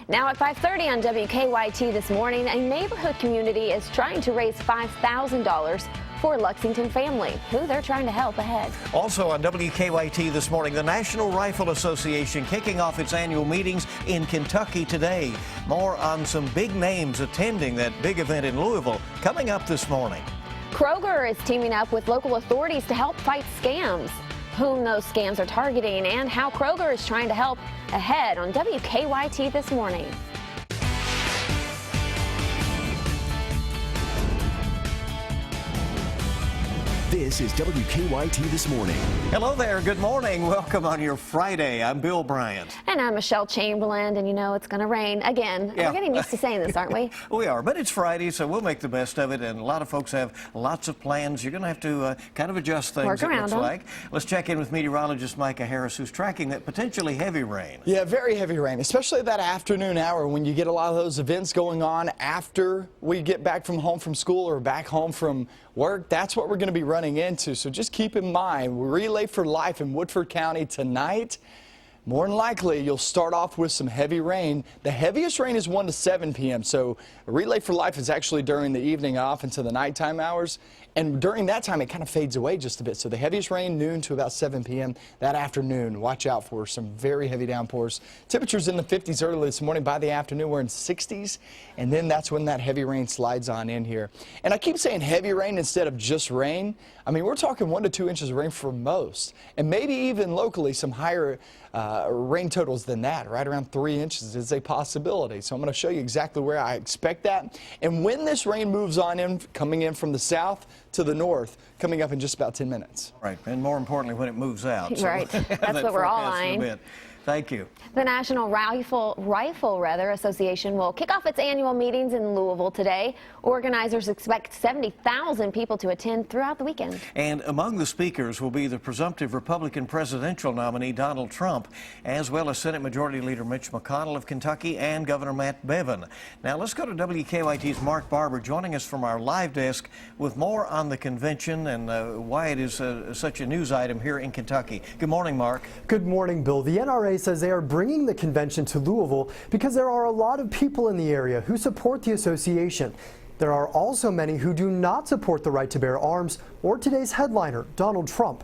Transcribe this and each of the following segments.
Now at 5:30 on WKYT this morning, a neighborhood community is trying to raise $5,000 for a Lexington family who they're trying to help ahead. Also on WKYT this morning, the National Rifle Association kicking off its annual meetings in Kentucky today. More on some big names attending that big event in Louisville coming up this morning. Kroger is teaming up with local authorities to help fight scams. Whom those scams are targeting and how Kroger is trying to help ahead on WKYT this morning. This is WKYT This Morning. Hello there. Good morning. Welcome on your Friday. I'm Bill Bryant. And I'm Michelle Chamberlain, and you know it's going to rain again. Yeah. We're getting used to saying this, aren't we? We are, but it's Friday, so we'll make the best of it, and a lot of folks have lots of plans. You're going to have to kind of adjust things, Work around it looks them. like. Let's check in with meteorologist Micah Harris, who's tracking that potentially heavy rain. Yeah, very heavy rain, especially that afternoon hour when you get a lot of those events going on after we get back from home from school or back home from work. That's what we're going to be running into, so just keep in mind, Relay for Life in Woodford County tonight. More than likely, you'll start off with some heavy rain. The heaviest rain is 1 to 7 p.m., so Relay for Life is actually during the evening off into the nighttime hours. And during that time, it kind of fades away just a bit. So the heaviest rain, noon to about 7 p.m. that afternoon. Watch out for some very heavy downpours. Temperatures in the 50s early this morning. By the afternoon, we're in 60s. And then that's when that heavy rain slides on in here. And I keep saying heavy rain instead of just rain. I mean, we're talking 1 to 2 inches of rain for most. And maybe even locally some higher rain totals than that. Right around 3 inches is a possibility. So I'm going to show you exactly where I expect that. And when this rain moves on in, coming in from the south to the north, coming up in just about 10 minutes. Right, and more importantly, when it moves out. Right, that's what we're all eyeing. Thank you. The National Rifle Association will kick off its annual meetings in Louisville today. Organizers expect 70,000 people to attend throughout the weekend. And among the speakers will be the presumptive Republican presidential nominee Donald Trump, as well as Senate Majority Leader Mitch McConnell of Kentucky and Governor Matt Bevin. Now let's go to WKYT's Mark Barber joining us from our live desk with more on the convention and why it is such a news item here in Kentucky. Good morning, Mark. Good morning, Bill. The NRA says they are bringing the convention to Louisville because there are a lot of people in the area who support the association. There are also many who do not support the right to bear arms or today's headliner, Donald Trump.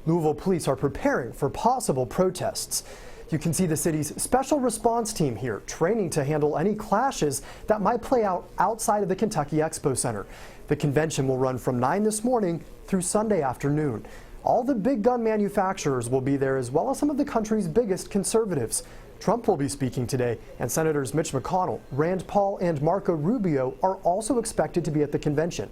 Louisville police are preparing for possible protests. You can see the city's special response team here training to handle any clashes that might play out outside of the Kentucky Expo Center. The convention will run from 9 this morning through Sunday afternoon. All the big gun manufacturers will be there, as well as some of the country's biggest conservatives. Trump will be speaking today, and Senators Mitch McConnell, Rand Paul, and Marco Rubio are also expected to be at the convention.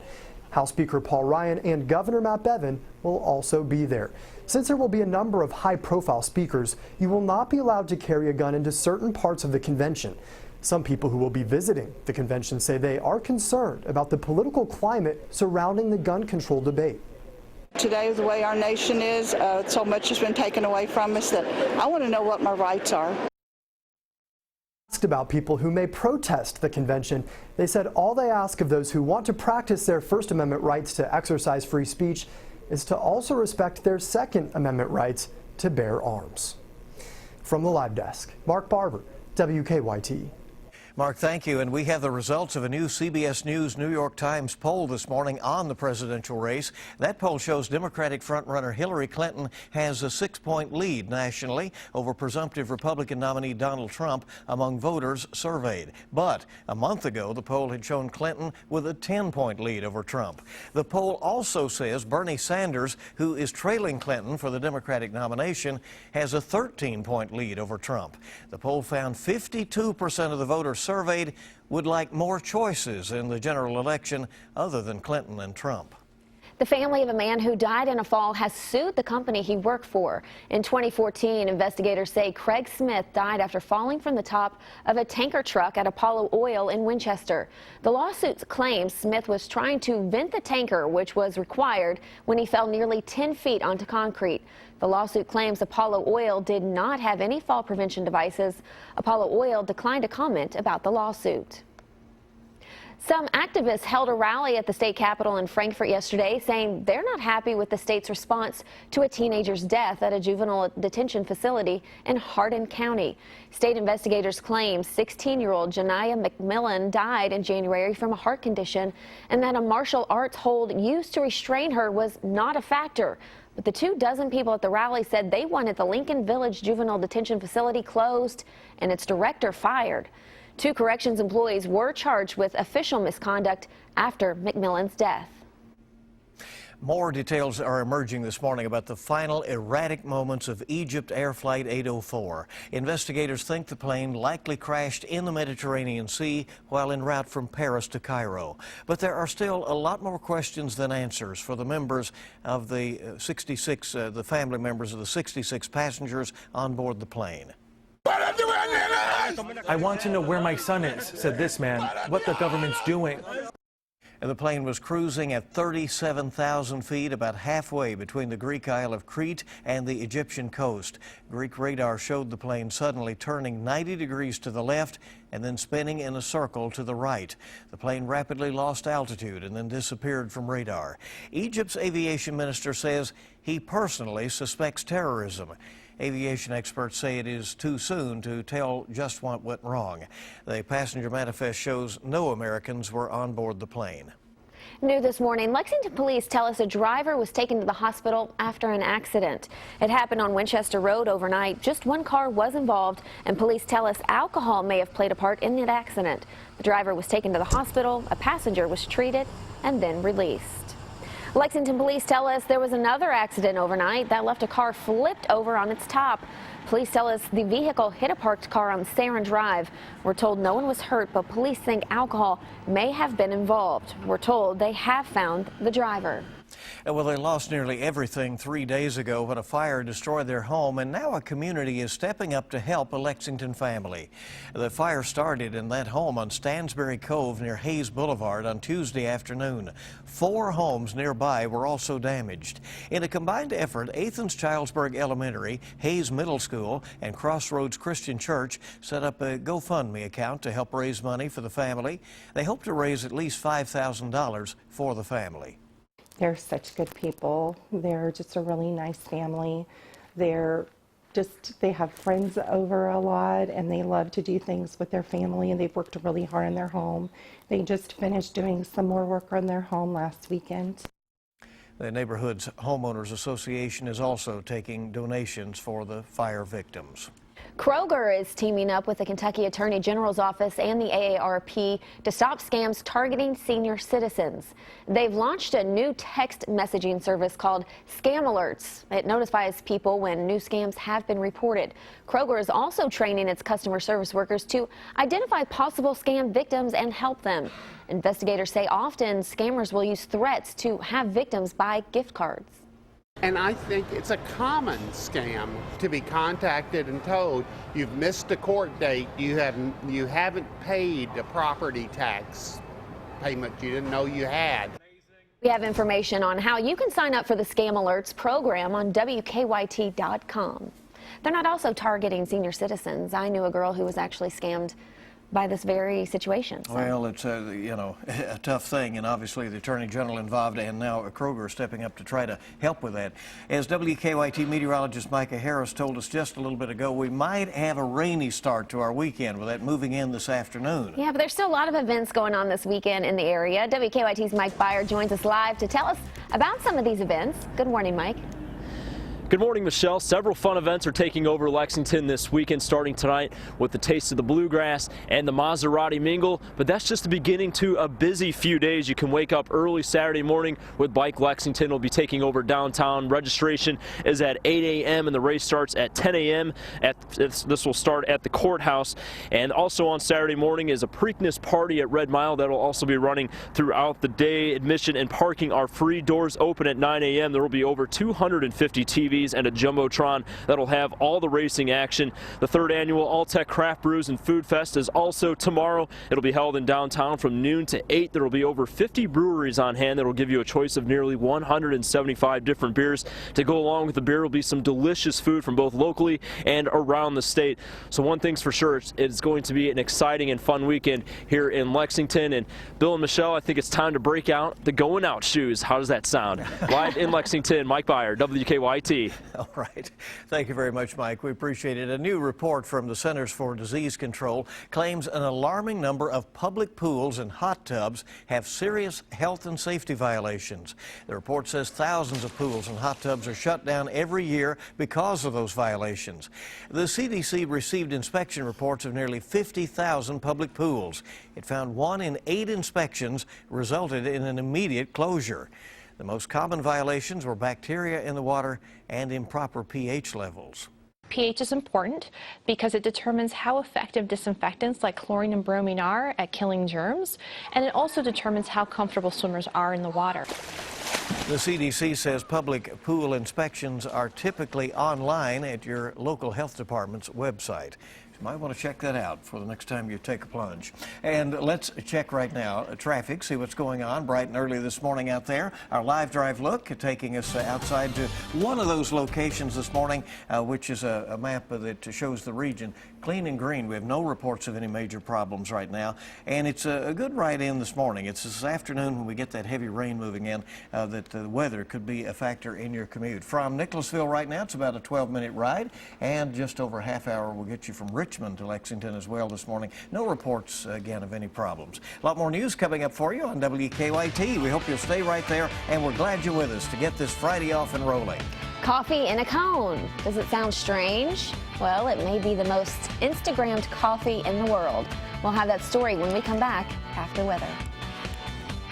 House Speaker Paul Ryan and Governor Matt Bevin will also be there. Since there will be a number of high-profile speakers, you will not be allowed to carry a gun into certain parts of the convention. Some people who will be visiting the convention say they are concerned about the political climate surrounding the gun control debate. Today, the way our nation is, so much has been taken away from us that I want to know what my rights are. Asked about people who may protest the convention, they said all they ask of those who want to practice their First Amendment rights to exercise free speech is to also respect their Second Amendment rights to bear arms. From the live desk, Mark Barber, WKYT. Mark, thank you. And we have the results of a new CBS News New York Times poll this morning on the presidential race. That poll shows Democratic frontrunner Hillary Clinton has a 6-point lead nationally over presumptive Republican nominee Donald Trump among voters surveyed. But a month ago, the poll had shown Clinton with a 10-point lead over Trump. The poll also says Bernie Sanders, who is trailing Clinton for the Democratic nomination, has a 13-point lead over Trump. The poll found 52% of the voters surveyed would like more choices in the general election other than Clinton and Trump. The family of a man who died in a fall has sued the company he worked for. In 2014, investigators say Craig Smith died after falling from the top of a tanker truck at Apollo Oil in Winchester. The lawsuit claims Smith was trying to vent the tanker, which was required, when he fell nearly 10 feet onto concrete. The lawsuit claims Apollo Oil did not have any fall prevention devices. Apollo Oil declined to comment about the lawsuit. Some activists held a rally at the state capitol in Frankfort yesterday, saying they're not happy with the state's response to a teenager's death at a juvenile detention facility in Hardin County. State investigators claim 16-year-old Janiyah McMillan died in January from a heart condition and that a martial arts hold used to restrain her was not a factor. But the 24 people at the rally said they wanted the Lincoln Village Juvenile Detention Facility closed and its director fired. 2 corrections employees were charged with official misconduct after McMillan's death. More details are emerging this morning about the final erratic moments of Egypt Air Flight 804. Investigators think the plane likely crashed in the Mediterranean Sea while en route from Paris to Cairo. But there are still a lot more questions than answers for the members of the the family members of the 66 passengers on board the plane. I want to know where my son is, said this man, what the government's doing. And the plane was cruising at 37,000 feet, about halfway between the Greek Isle of Crete and the Egyptian coast. Greek radar showed the plane suddenly turning 90 degrees to the left and then spinning in a circle to the right. The plane rapidly lost altitude and then disappeared from radar. Egypt's aviation minister says he personally suspects terrorism. Aviation experts say it is too soon to tell just what went wrong. The passenger manifest shows no Americans were on board the plane. New this morning, Lexington police tell us a driver was taken to the hospital after an accident. It happened on Winchester Road overnight. Just 1 car was involved, and police tell us alcohol may have played a part in that accident. The driver was taken to the hospital, a passenger was treated, and then released. Lexington police tell us there was another accident overnight that left a car flipped over on its top. Police tell us the vehicle hit a parked car on Sarin Drive. We're told no one was hurt, but police think alcohol may have been involved. We're told they have found the driver. Well, they lost nearly everything 3 days ago when a fire destroyed their home, and now a community is stepping up to help a Lexington family. The fire started in that home on Stansbury Cove near Hayes Boulevard on Tuesday afternoon. 4 homes nearby were also damaged. In a combined effort, Athens Childsburg Elementary, Hayes Middle School, and Crossroads Christian Church set up a GoFundMe account to help raise money for the family. They hope to raise at least $5,000 for the family. They're such good people. They're just a really nice family. They have friends over a lot, and they love to do things with their family, and they've worked really hard in their home. They just finished doing some more work on their home last weekend. The neighborhood's homeowners association is also taking donations for the fire victims. Kroger is teaming up with the Kentucky Attorney General's office and the AARP to stop scams targeting senior citizens. They've launched a new text messaging service called Scam Alerts. It notifies people when new scams have been reported. Kroger is also training its customer service workers to identify possible scam victims and help them. Investigators say often scammers will use threats to have victims buy gift cards. And I think it's a common scam to be contacted and told you've missed a court date, you haven't paid a property tax payment you didn't know you had. We have information on how you can sign up for the Scam Alerts program on WKYT.com. They're not also targeting senior citizens. I knew a girl who was actually scammed by this very situation. So. Well, it's a tough thing, and obviously the Attorney General involved, and now Kroger stepping up to try to help with that. As WKYT meteorologist Micah Harris told us just a little bit ago, we might have a rainy start to our weekend with that moving in this afternoon. Yeah, but there's still a lot of events going on this weekend in the area. WKYT's Mike Byer joins us live to tell us about some of these events. Good morning, Mike. Good morning, Michelle. Several fun events are taking over Lexington this weekend, starting tonight with the Taste of the Bluegrass and the Maserati Mingle. But that's just the beginning to a busy few days. You can wake up early Saturday morning with Bike Lexington. Will be taking over downtown. Registration is at 8 a.m. and the race starts at 10 a.m. This will start at the courthouse. And also on Saturday morning is a Preakness party at Red Mile that will also be running throughout the day. Admission and parking are free. Doors open at 9 a.m. There will be over 250 TVs marquees and a jumbotron that'll have all the racing action. The third annual All-Tech Craft Brews and Food Fest is also tomorrow. It'll be held in downtown from noon to 8. There will be over 50 breweries on hand that will give you a choice of nearly 175 different beers. To go along with the beer will be some delicious food from both locally and around the state. So one thing's for sure, it's going to be an exciting and fun weekend here in Lexington. And Bill and Michelle, I think it's time to break out the going out shoes. How does that sound? Live in Lexington, Mike Byer, WKYT. All right. Thank you very much, Mike. We appreciate it. A new report from the Centers for Disease Control claims an alarming number of public pools and hot tubs have serious health and safety violations. The report says thousands of pools and hot tubs are shut down every year because of those violations. The CDC received inspection reports of nearly 50,000 public pools. It found 1 in 8 inspections resulted in an immediate closure. The most common violations were bacteria in the water and improper pH levels. pH is important because it determines how effective disinfectants like chlorine and bromine are at killing germs, and it also determines how comfortable swimmers are in the water. The CDC says public pool inspections are typically online at your local health department's website. You might want to check that out for the next time you take a plunge. And let's check right now traffic, see what's going on bright and early this morning out there. Our live drive look taking us outside to one of those locations this morning, which is a map that shows the region clean and green. We have no reports of any major problems right now, and it's a good ride in this morning. It's this afternoon when we get that heavy rain moving in that the weather could be a factor in your commute. From Nicholasville right now, it's about a 12-minute ride, and just over a half hour will get you from Richmond to Lexington as well this morning. No reports, again, of any problems. A lot more news coming up for you on WKYT. We hope you'll stay right there, and we're glad you're with us to get this Friday off and rolling. Coffee in a cone. Does it sound strange? Well, it may be the most Instagrammed coffee in the world. We'll have that story when we come back after weather.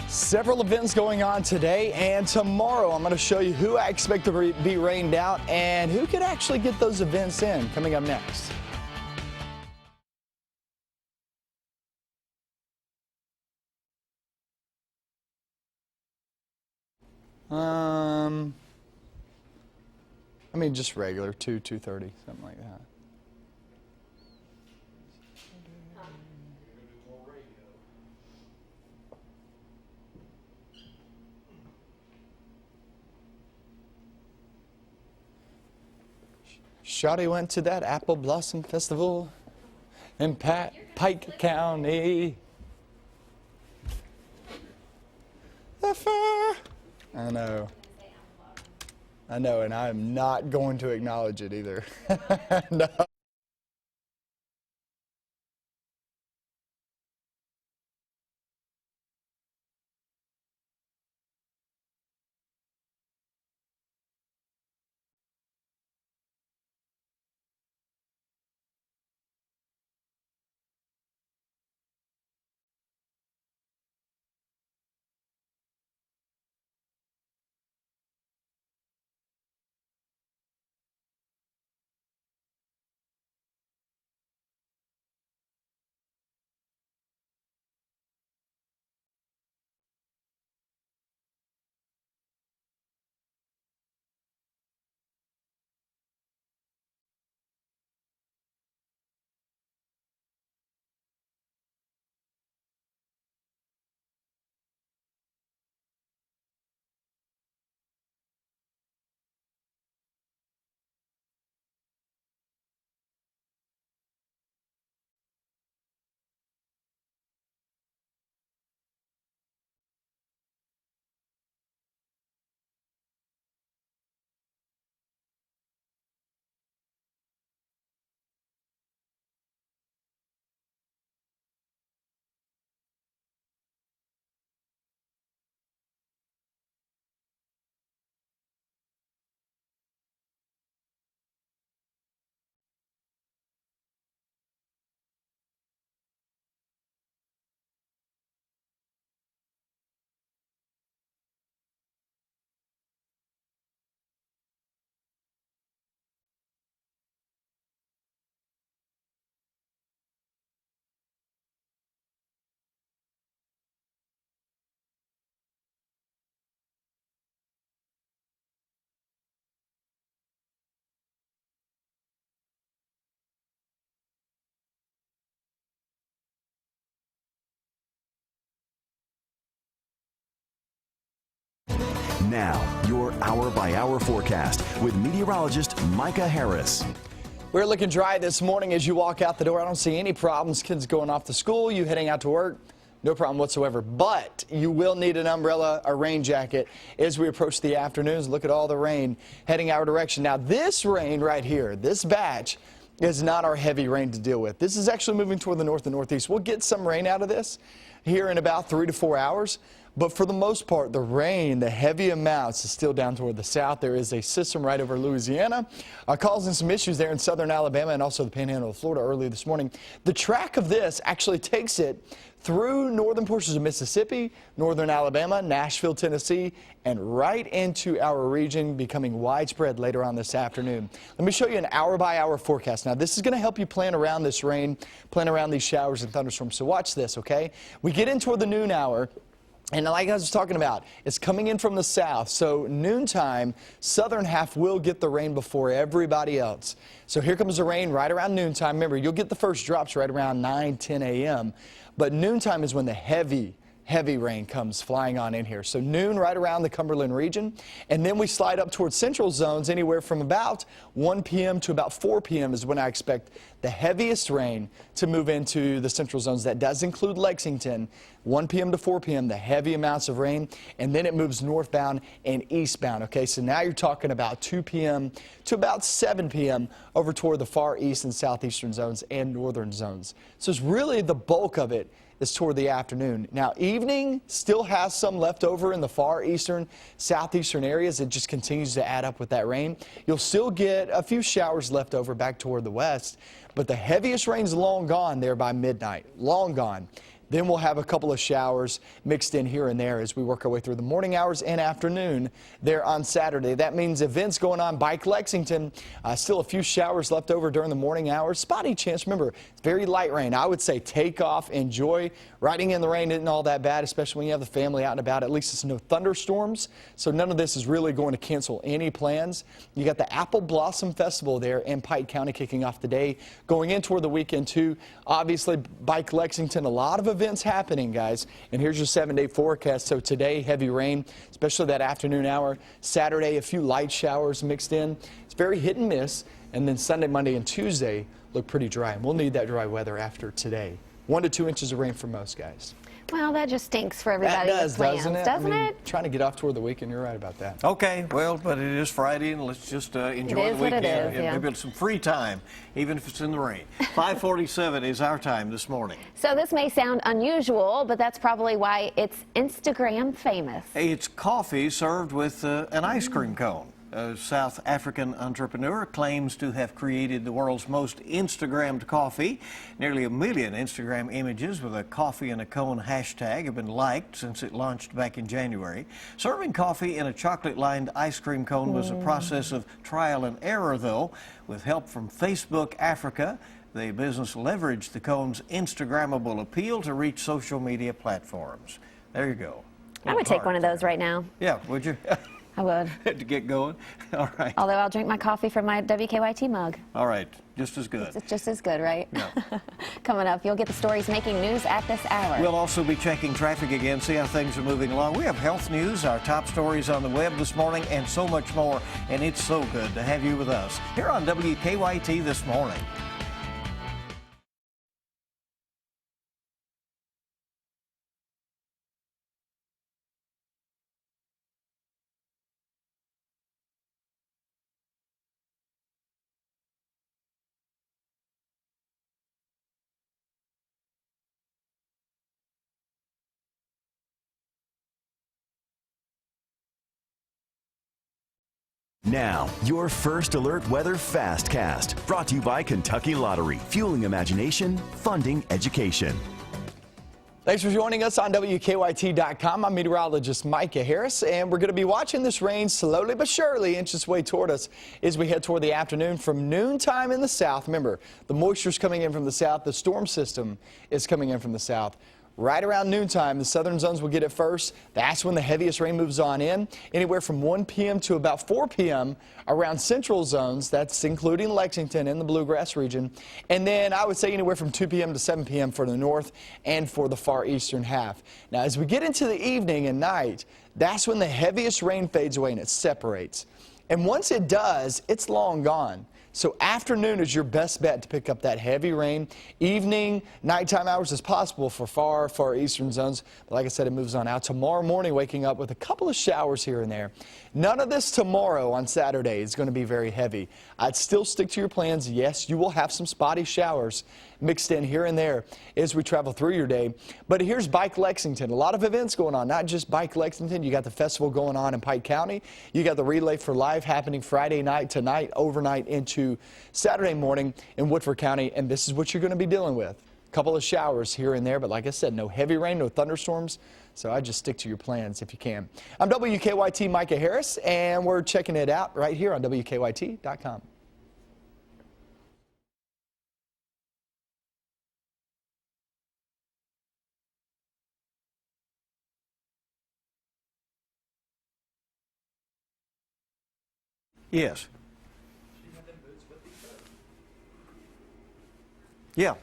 Several events going on today and tomorrow. I'm going to show you who I expect to be rained out and who could actually get those events in. Coming up next. I mean, just regular, 2:30, something like that. Shawty went to that Apple Blossom Festival in Pike County. The fur. I know, and I'm not going to acknowledge it either. No. Now, your hour-by-hour forecast with meteorologist Micah Harris. We're looking dry this morning as you walk out the door. I don't see any problems. Kids going off to school, you heading out to work, no problem whatsoever. But you will need an umbrella, a rain jacket as we approach the afternoons. Look at all the rain heading our direction. Now, this rain right here, this batch, is not our heavy rain to deal with. This is actually moving toward the north and northeast. We'll get some rain out of this here in about 3 to 4 hours. But for the most part, the rain, the heavy amounts, is still down toward the south. There is a system right over Louisiana causing some issues there in southern Alabama and also the panhandle of Florida early this morning. The track of this actually takes it through northern portions of Mississippi, northern Alabama, Nashville, Tennessee, and right into our region, becoming widespread later on this afternoon. Let me show you an hour-by-hour forecast. Now, this is going to help you plan around this rain, plan around these showers and thunderstorms. So watch this, okay? We get in toward the noon hour. And like I was talking about, it's coming in from the south. So noontime, southern half will get the rain before everybody else. So here comes the rain right around noontime. Remember, you'll get the first drops right around 9, 10 a.m. But noontime is when the heavy rain comes flying on in here. So noon right around the Cumberland region. And then we slide up towards central zones anywhere from about 1 p.m. to about 4 p.m. is when I expect the heaviest rain to move into the central zones. That does include Lexington. 1 p.m. to 4 p.m. the heavy amounts of rain, and then it moves northbound and eastbound. Okay, so now you're talking about 2 p.m. to about 7 p.m. over toward the far east and southeastern zones and northern zones. So it's really the bulk of it is toward the afternoon. Now, evening still has some left over in the far eastern, southeastern areas. It just continues to add up with that rain. You'll still get a few showers left over back toward the west, but the heaviest rain's long gone there by midnight, long gone. Then we'll have a couple of showers mixed in here and there as we work our way through the morning hours and afternoon there on Saturday. That means events going on. Bike Lexington, still a few showers left over during the morning hours. Spotty chance. Remember, it's very light rain. I would say take off, enjoy. Riding in the rain isn't all that bad, especially when you have the family out and about. At least it's no thunderstorms, so none of this is really going to cancel any plans. You got the Apple Blossom Festival there in Pike County kicking off today, going in toward the weekend too. Obviously, Bike Lexington, a lot of events happening, guys. And here's your 7-day forecast. So today, heavy rain, especially that afternoon hour. Saturday, a few light showers mixed in. It's very hit and miss. And then Sunday, Monday, and Tuesday look pretty dry. And we'll need that dry weather after today. 1 to 2 inches of rain for most guys. Well, that just stinks for everybody. That does, with plans, doesn't it? Doesn't it? Trying to get off toward the weekend. You're right about that. Okay, well, but it is Friday, and let's just enjoy the weekend. Yeah. Maybe some free time, even if it's in the rain. 5:47 is our time this morning. So this may sound unusual, but that's probably why it's Instagram famous. It's coffee served with an ice cream cone. A South African entrepreneur claims to have created the world's most Instagrammed coffee. Nearly 1 million Instagram images with a coffee and a cone hashtag have been liked since it launched back in January. Serving coffee in a chocolate-lined ice cream cone was a process of trial and error, though. With help from Facebook Africa, the business leveraged the cone's Instagrammable appeal to reach social media platforms. There you go. I would take one of those right now. Yeah, would you? I would. To get going? All right. Although I'll drink my coffee from my WKYT mug. All right. Just as good. It's just as good, right? Yeah. Coming up, you'll get the stories making news at this hour. We'll also be checking traffic again, see how things are moving along. We have health news, our top stories on the web this morning, and so much more. And it's so good to have you with us here on WKYT this morning. Now, your first alert weather fastcast, brought to you by Kentucky Lottery, fueling imagination, funding education. Thanks for joining us on WKYT.com. I'm meteorologist Micah Harris, and we're going to be watching this rain slowly but surely inch its way toward us as we head toward the afternoon from noontime in the south. Remember, the moisture's coming in from the south. The storm system is coming in from the south. right around noontime. The southern zones will get it first. That's when the heaviest rain moves on in. Anywhere from 1 p.m. to about 4 p.m. around central zones. That's including Lexington and the Bluegrass region. And then I would say anywhere from 2 p.m. to 7 p.m. for the north and for the far eastern half. Now, as we get into the evening and night, that's when the heaviest rain fades away and it separates. And once it does, it's long gone. So afternoon is your best bet to pick up that heavy rain. Evening, nighttime hours is possible for far eastern zones. But like I said, it moves on out. Tomorrow morning, waking up with a couple of showers here and there. None of this tomorrow on Saturday is going to be very heavy. I'd still stick to your plans. Yes, you will have some spotty showers mixed in here and there as we travel through your day. But here's Bike Lexington. A lot of events going on, not just Bike Lexington. You got the festival going on in Pike County. You got the Relay for Life happening Friday night, tonight, overnight into Saturday morning in Woodford County. And this is what you're going to be dealing with. A couple of showers here and there, but like I said, no heavy rain, no thunderstorms. So I just stick to your plans if you can. I'm WKYT Micah Harris, and we're checking it out right here on WKYT.com. Yes. Yeah.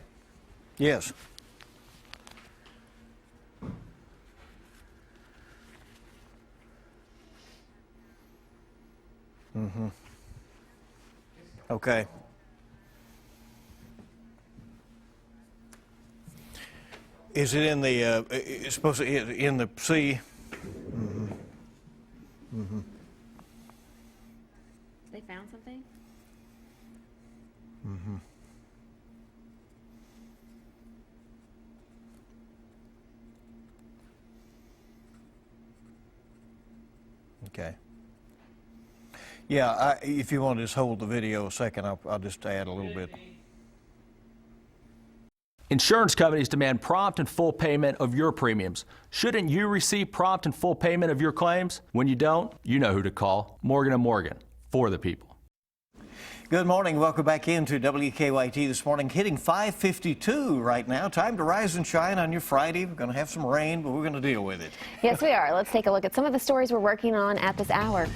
Yes. Okay. Is it in the, it's supposed to in the sea? They found something? Okay. Yeah, if you want to just hold the video a second, I'll just add a little bit. Insurance companies demand prompt and full payment of your premiums. Shouldn't you receive prompt and full payment of your claims? When you don't, you know who to call. Morgan & Morgan, for the people. Good morning. Welcome back into WKYT this morning. Hitting 5:52 right now. Time to rise and shine on your Friday. We're going to have some rain, but we're going to deal with it. Yes, we are. Let's take a look at some of the stories we're working on at this hour.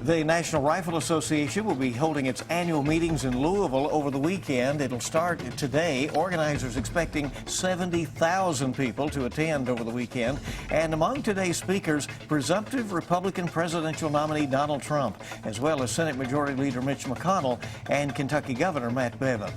The National Rifle Association will be holding its annual meetings in Louisville over the weekend. It'll start today. Organizers expecting 70,000 people to attend over the weekend. And among today's speakers, presumptive Republican presidential nominee Donald Trump, as well as Senate Majority Leader Mitch McConnell and Kentucky Governor Matt Bevin.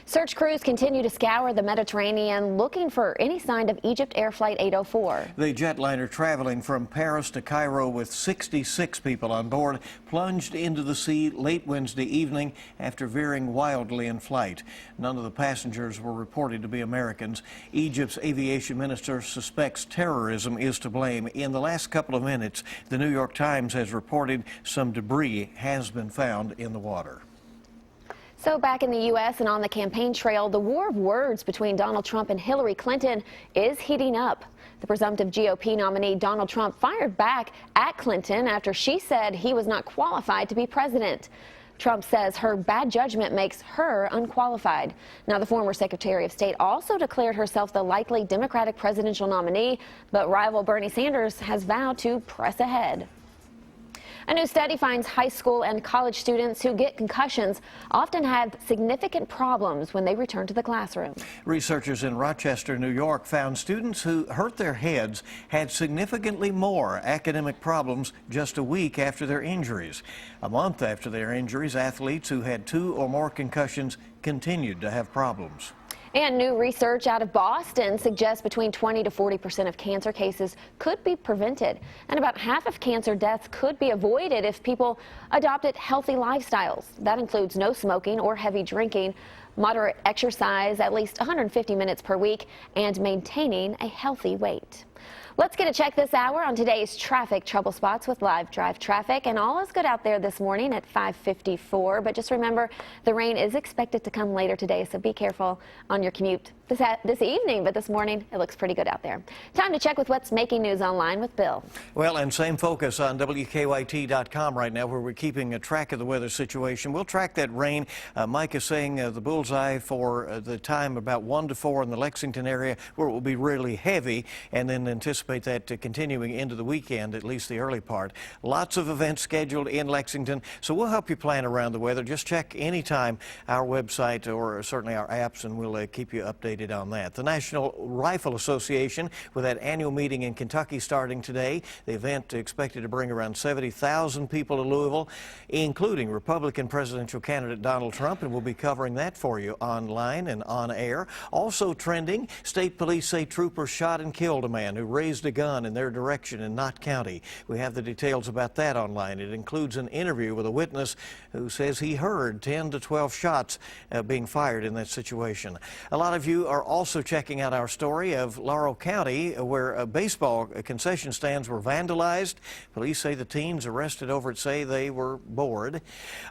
Search crews continue to scour the Mediterranean looking for any sign of Egypt Air Flight 804. The jetliner traveling from Paris to Cairo with 66 people on board plunged into the sea late Wednesday evening after veering wildly in flight. None of the passengers were reported to be Americans. Egypt's aviation minister suspects terrorism is to blame. In the last couple of minutes, the New York Times has reported some debris has been found in the water. So back in the U.S. and on the campaign trail, the war of words between Donald Trump and Hillary Clinton is heating up. The presumptive GOP nominee Donald Trump fired back at Clinton after she said he was not qualified to be president. Trump says her bad judgment makes her unqualified. Now, the former Secretary of State also declared herself the likely Democratic presidential nominee, but rival Bernie Sanders has vowed to press ahead. A new study finds high school and college students who get concussions often have significant problems when they return to the classroom. Researchers in Rochester, New York found students who hurt their heads had significantly more academic problems just a week after their injuries. A month after their injuries, athletes who had 2 or more concussions continued to have problems. And new research out of Boston suggests between 20 to 40% of cancer cases could be prevented. And about half of cancer deaths could be avoided if people adopted healthy lifestyles. That includes no smoking or heavy drinking, moderate exercise, at least 150 minutes per week, and maintaining a healthy weight. Let's get a check this hour on today's traffic trouble spots with live drive traffic. And all is good out there this morning at 5:54. But just remember, the rain is expected to come later today, so be careful on your commute this evening. But this morning, it looks pretty good out there. Time to check with what's making news online with Bill. Well, and same focus on WKYT.com right now, where we're keeping a track of the weather situation. We'll track that rain. Mike is saying the bullseye for the time about 1 to 4 in the Lexington area, where it will be really heavy, and then anticipate that continuing into the weekend, at least the early part. Lots of events scheduled in Lexington, so we'll help you plan around the weather. Just check anytime our website or certainly our apps, and we'll keep you updated on that. The National Rifle Association, with that annual meeting in Kentucky starting today. The event expected to bring around 70,000 people to Louisville, including Republican presidential candidate Donald Trump, and we'll be covering that for you online and on air. Also trending, state police say troopers shot and killed a man who raised a gun in their direction in Knott County. We have the details about that online. It includes an interview with a witness who says he heard 10 to 12 shots being fired in that situation. A lot of you are also checking out our story of Laurel County, where baseball concession stands were vandalized. Police say the teens arrested over it say they were bored.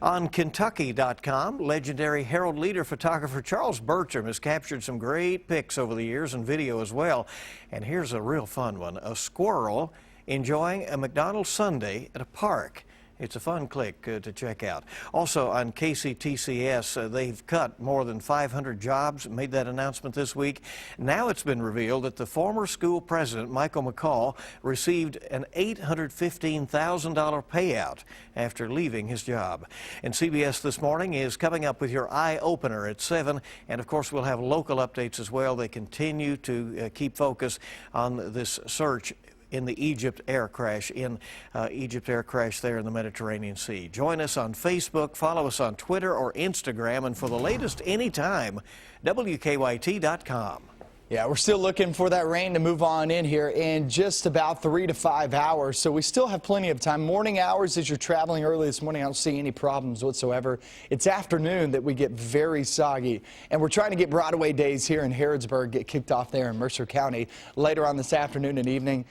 On Kentucky.com, legendary Herald Leader photographer Charles Bertram has captured some great pics over the years and video as well. And here's a real fun one: a squirrel enjoying a McDonald's sundae at a park. It's a fun click to check out. Also on KCTCS, they've cut more than 500 jobs, made that announcement this week. Now it's been revealed that the former school president, Michael McCall, received an $815,000 payout after leaving his job. And CBS This Morning is coming up with your eye opener at 7. And of course, we'll have local updates as well. They continue to keep focus on this search in the Egypt air crash there in the Mediterranean Sea. Join us on Facebook, follow us on Twitter or Instagram, and for the latest anytime, WKYT.com. Yeah, we're still looking for that rain to move on in here in just about 3 to 5 hours, so we still have plenty of time. Morning hours, as you're traveling early this morning, I don't see any problems whatsoever. It's afternoon that we get very soggy, and we're trying to get Broadway days here in Harrodsburg get kicked off there in Mercer County later on this afternoon and evening.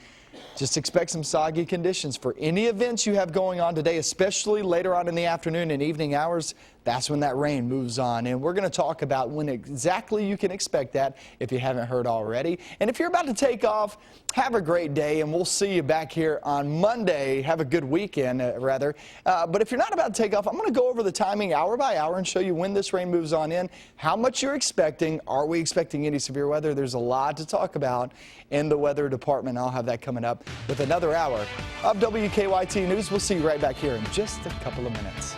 Just expect some soggy conditions for any events you have going on today, especially later on in the afternoon and evening hours. That's when that rain moves on. And we're going to talk about when exactly you can expect that if you haven't heard already. And if you're about to take off, have a great day, and we'll see you back here on Monday. Have a good weekend, rather. But if you're not about to take off, I'm going to go over the timing hour by hour and show you when this rain moves on in, how much you're expecting. Are we expecting any severe weather? There's a lot to talk about in the weather department. I'll have that coming up with another hour of WKYT News. We'll see you right back here in just a couple of minutes.